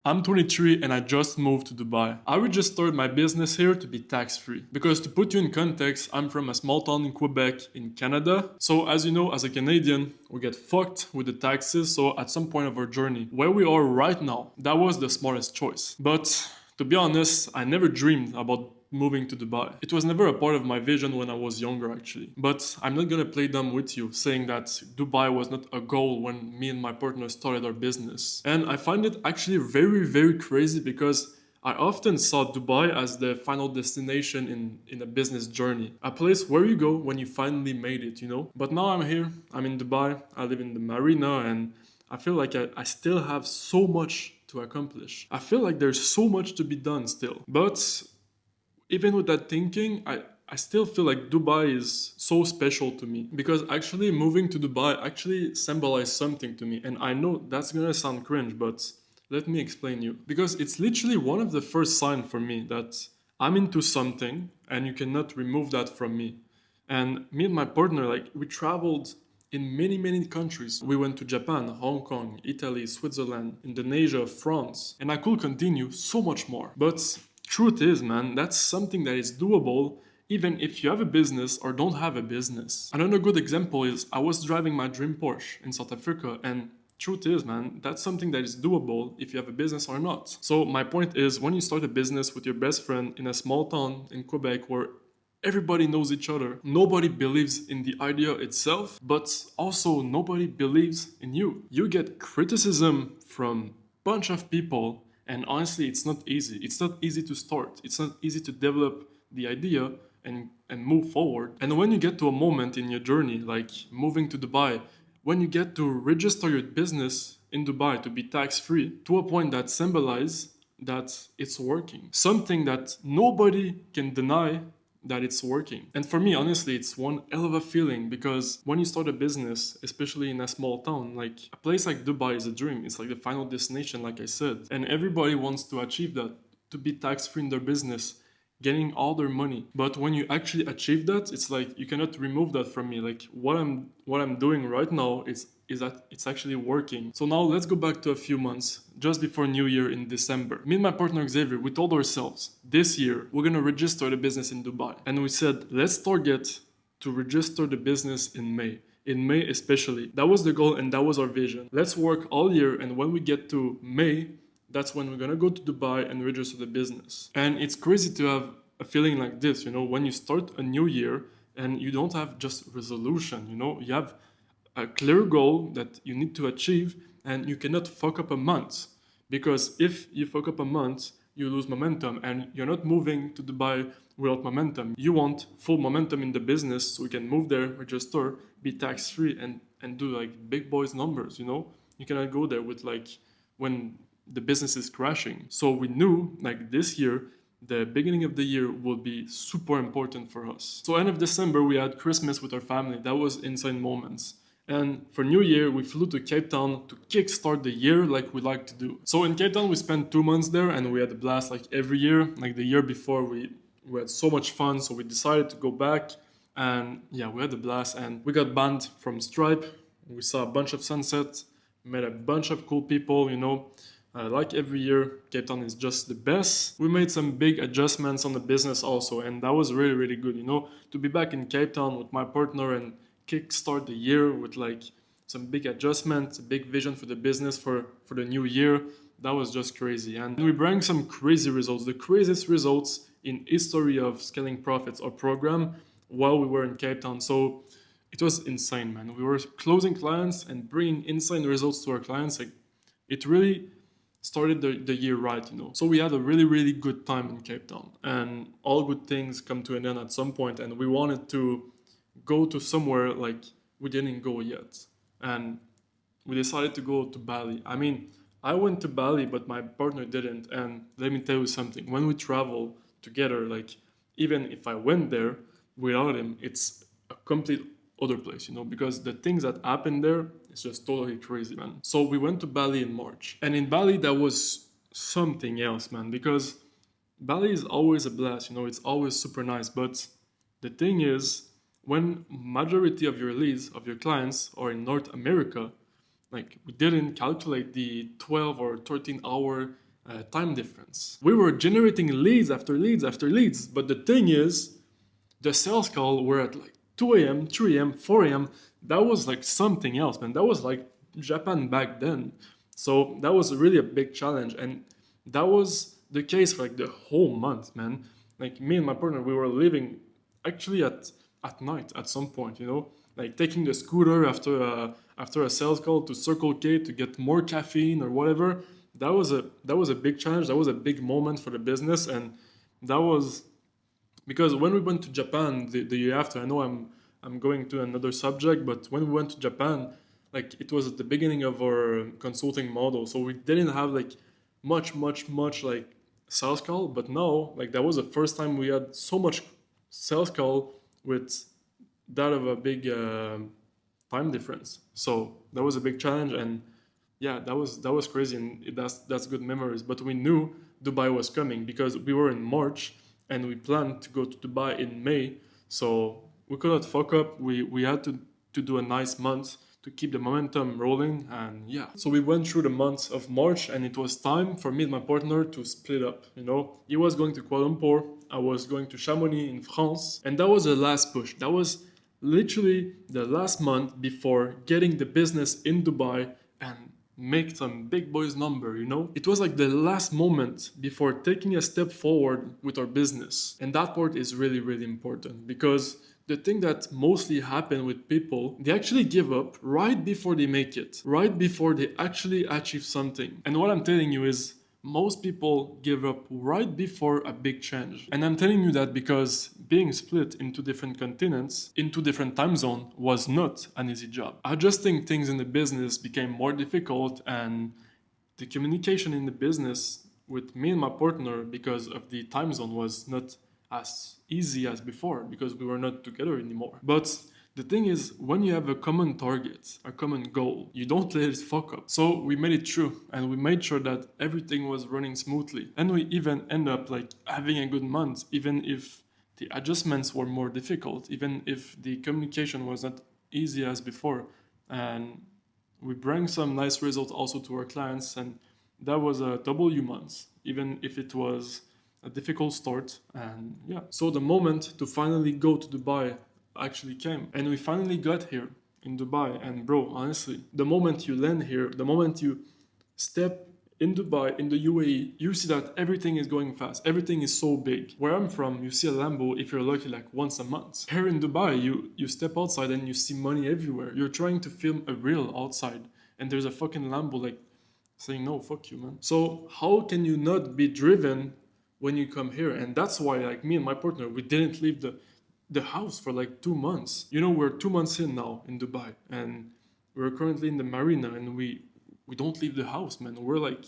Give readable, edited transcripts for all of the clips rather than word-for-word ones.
I'm 23 and I just moved to Dubai. I registered my business here to be tax-free. Because to put you in context, I'm from a small town in Quebec in Canada. So as you know, as a Canadian, we get fucked with the taxes. So at some point of our journey, where we are right now, that was the smartest choice. But to be honest, I never dreamed about moving to Dubai. It was never a part of my vision when I was younger, actually. But I'm not gonna play dumb with you, saying that Dubai was not a goal when me and my partner started our business. And I find it actually very, very crazy because I often saw Dubai as the final destination in a business journey. A place where you go when you finally made it, you know? But now I'm here, I'm in Dubai, I live in the marina, and I feel like I still have so much to accomplish. I feel like there's so much to be done still. But even with that thinking, I still feel like Dubai is so special to me because actually moving to Dubai actually symbolized something to me. And I know that's gonna sound cringe, but let me explain you. Because it's literally one of the first signs for me that I'm into something and you cannot remove that from me. And me and my partner, like, we traveled in many, many countries. We went to Japan, Hong Kong, Italy, Switzerland, Indonesia, France, and I could continue so much more. But truth is, man, that's something that is doable even if you have a business or don't have a business. Another good example is I was driving my dream Porsche in South Africa, and truth is, man, that's something that is doable if you have a business or not. So my point is, when you start a business with your best friend in a small town in Quebec where everybody knows each other, nobody believes in the idea itself, but also nobody believes in you. You get criticism from bunch of people, and honestly, it's not easy. It's not easy to start. It's not easy to develop the idea and move forward. And when you get to a moment in your journey, like moving to Dubai, when you get to register your business in Dubai to be tax-free, to a point that symbolizes that it's working. Something that nobody can deny that it's working. And for me, honestly, it's one hell of a feeling because when you start a business, especially in a small town, like a place like Dubai is a dream. It's like the final destination, like I said. And everybody wants to achieve that, to be tax-free in their business, getting all their money. But when you actually achieve that, it's like you cannot remove that from me. Like what I'm doing right now is that it's actually working. So now let's go back to a few months, just before New Year in December. Me and my partner Xavier, we told ourselves, this year we're gonna register the business in Dubai. And we said, let's target to register the business in May. In May especially. That was the goal and that was our vision. Let's work all year, and when we get to May, that's when we're gonna go to Dubai and register the business. And it's crazy to have a feeling like this, you know, when you start a new year and you don't have just resolution, you know, you have a clear goal that you need to achieve, and you cannot fuck up a month. Because if you fuck up a month, you lose momentum, and you're not moving to Dubai without momentum. You want full momentum in the business so we can move there, register, be tax free, and do like big boys numbers, you know? You cannot go there with like when the business is crashing. So we knew like this year, the beginning of the year will be super important for us. So end of December, we had Christmas with our family. That was insane moments. And for New Year, we flew to Cape Town to kickstart the year like we like to do. So in Cape Town, we spent 2 months there and we had a blast like every year. Like the year before, we had so much fun. So we decided to go back, and yeah, we had a blast, and we got banned from Stripe. We saw a bunch of sunsets, met a bunch of cool people, you know. Like every year, Cape Town is just the best. We made some big adjustments on the business also, and that was really, really good, you know, to be back in Cape Town with my partner and kickstart the year with like some big adjustments, a big vision for the business for the new year. That was just crazy. And we bring some crazy results, the craziest results in history of scaling profits or program while we were in Cape Town. So it was insane, man. We were closing clients and bringing insane results to our clients. Like it really started the year right, you know. So we had a really, really good time in Cape Town, and all good things come to an end at some point, and we wanted to go to somewhere like we didn't go yet. And we decided to go to Bali. I mean, I went to Bali, but my partner didn't. And let me tell you something, when we travel together, like even if I went there without him, it's a complete other place, you know, because the things that happen there is just totally crazy, man. So we went to Bali in March. And in Bali, that was something else, man, because Bali is always a blast, you know, it's always super nice. But the thing is, when majority of your leads, of your clients are in North America, like we didn't calculate the 12 or 13 hour time difference. We were generating leads after leads after leads, but the thing is, the sales call were at like 2 a.m., 3 a.m., 4 a.m. That was like something else, man. That was like Japan back then. So that was really a big challenge. And that was the case for like the whole month, man. Like me and my partner, we were living actually at night at some point, you know, like taking the scooter after a sales call to Circle K to get more caffeine or whatever. That was a big challenge. That was a big moment for the business, and that was because when we went to Japan the year after, I know I'm going to another subject, but when we went to Japan, like it was at the beginning of our consulting model, so we didn't have like much like sales call. But now, like that was the first time we had so much sales call with that of a big time difference. So that was a big challenge, and yeah, that was crazy, and that's good memories. But we knew Dubai was coming because we were in March and we planned to go to Dubai in May, so we could not fuck up. We had to do a nice month to keep the momentum rolling, and yeah. So we went through the months of March, and it was time for me and my partner to split up. You know, he was going to Kuala Lumpur, I was going to Chamonix in France, and that was the last push. That was literally the last month before getting the business in Dubai and make some big boys number, you know? It was like the last moment before taking a step forward with our business. And that part is really, really important because the thing that mostly happen with people, they actually give up right before they make it, right before they actually achieve something. And what I'm telling you is most people give up right before a big change. And I'm telling you that because being split into different continents, into different time zones, was not an easy job. Adjusting things in the business became more difficult, and the communication in the business with me and my partner because of the time zone was not as easy as before because we were not together anymore. But the thing is, when you have a common target, a common goal, you don't let it fuck up. So we made it through, and we made sure that everything was running smoothly. And we even end up like having a good month, even if the adjustments were more difficult, even if the communication was not easy as before. And we bring some nice results also to our clients, and that was a W month, even if it was a difficult start. And yeah, so the moment to finally go to Dubai actually came, and we finally got here in Dubai. And bro, honestly, the moment you land here, the moment you step in Dubai, in the UAE, you see that everything is going fast, everything is so big. Where I'm from, you see a Lambo if you're lucky like once a month. Here in Dubai, you step outside and you see money everywhere. You're trying to film a reel outside and there's a fucking Lambo like saying no, fuck you, man. So how can you not be driven when you come here? And that's why like me and my partner, we didn't leave the house for like 2 months. You know, we're 2 months in now in Dubai, and we're currently in the marina, and we don't leave the house, man. We're like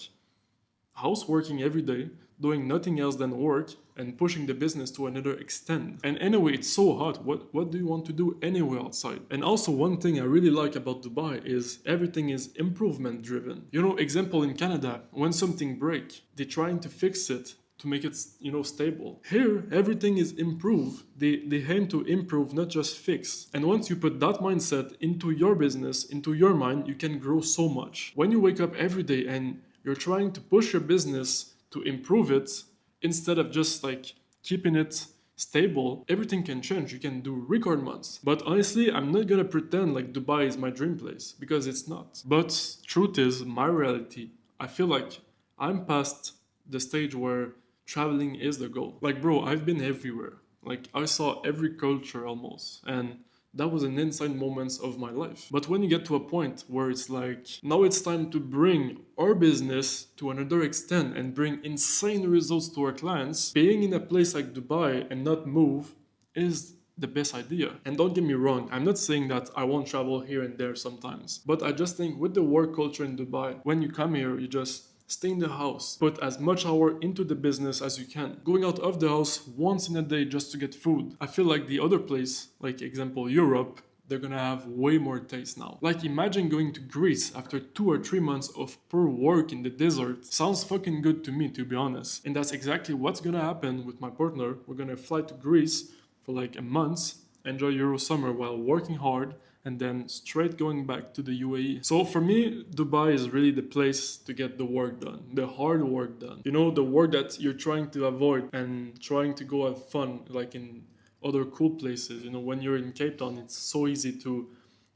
house working every day, doing nothing else than work and pushing the business to another extent. And anyway, it's so hot. What do you want to do anywhere outside? And also one thing I really like about Dubai is everything is improvement driven. You know, example in Canada, when something breaks, they're trying to fix it to make it, you know, stable. Here, everything is improved. They aim to improve, not just fix. And once you put that mindset into your business, into your mind, you can grow so much. When you wake up every day and you're trying to push your business to improve it, instead of just like keeping it stable, everything can change. You can do record months. But honestly, I'm not gonna pretend like Dubai is my dream place, because it's not. But truth is, my reality, I feel like I'm past the stage where traveling is the goal. Like bro, I've been everywhere. Like I saw every culture almost, and that was an insane moments of my life. But when you get to a point where it's like, now it's time to bring our business to another extent and bring insane results to our clients, being in a place like Dubai and not move is the best idea. And don't get me wrong, I'm not saying that I won't travel here and there sometimes, but I just think with the work culture in Dubai, when you come here, you just stay in the house, put as much hour into the business as you can. Going out of the house once in a day just to get food. I feel like the other place, like example Europe, they're gonna have way more taste now. Like imagine going to Greece after 2 or 3 months of poor work in the desert. Sounds fucking good to me, to be honest. And that's exactly what's gonna happen with my partner. We're gonna fly to Greece for like a month, enjoy Euro summer while working hard, and then straight going back to the UAE. So for me, Dubai is really the place to get the work done, the hard work done. You know, the work that you're trying to avoid and trying to go have fun, like in other cool places. You know, when you're in Cape Town, it's so easy to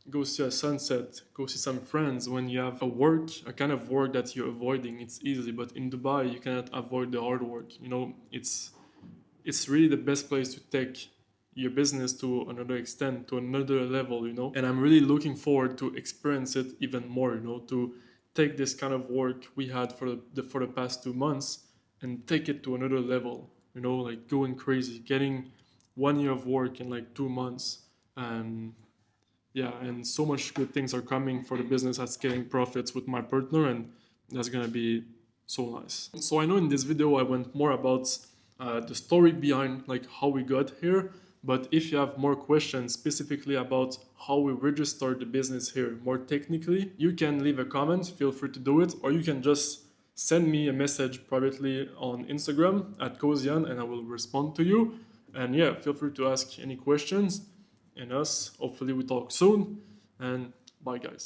go see a sunset, go see some friends. When you have a kind of work that you're avoiding, it's easy. But in Dubai, you cannot avoid the hard work. You know, it's really the best place to take your business to another extent, to another level, you know. And I'm really looking forward to experience it even more, you know, to take this kind of work we had for the past 2 months and take it to another level, you know, like going crazy, getting 1 year of work in like 2 months. And yeah, and so much good things are coming for the business at scaling profits with my partner, and that's gonna be so nice. So I know in this video I went more about the story behind like how we got here, but if you have more questions specifically about how we registered the business here more technically, you can leave a comment, feel free to do it, or you can just send me a message privately on Instagram at Kozian and I will respond to you. And yeah, feel free to ask any questions. And us, hopefully we talk soon, and bye guys.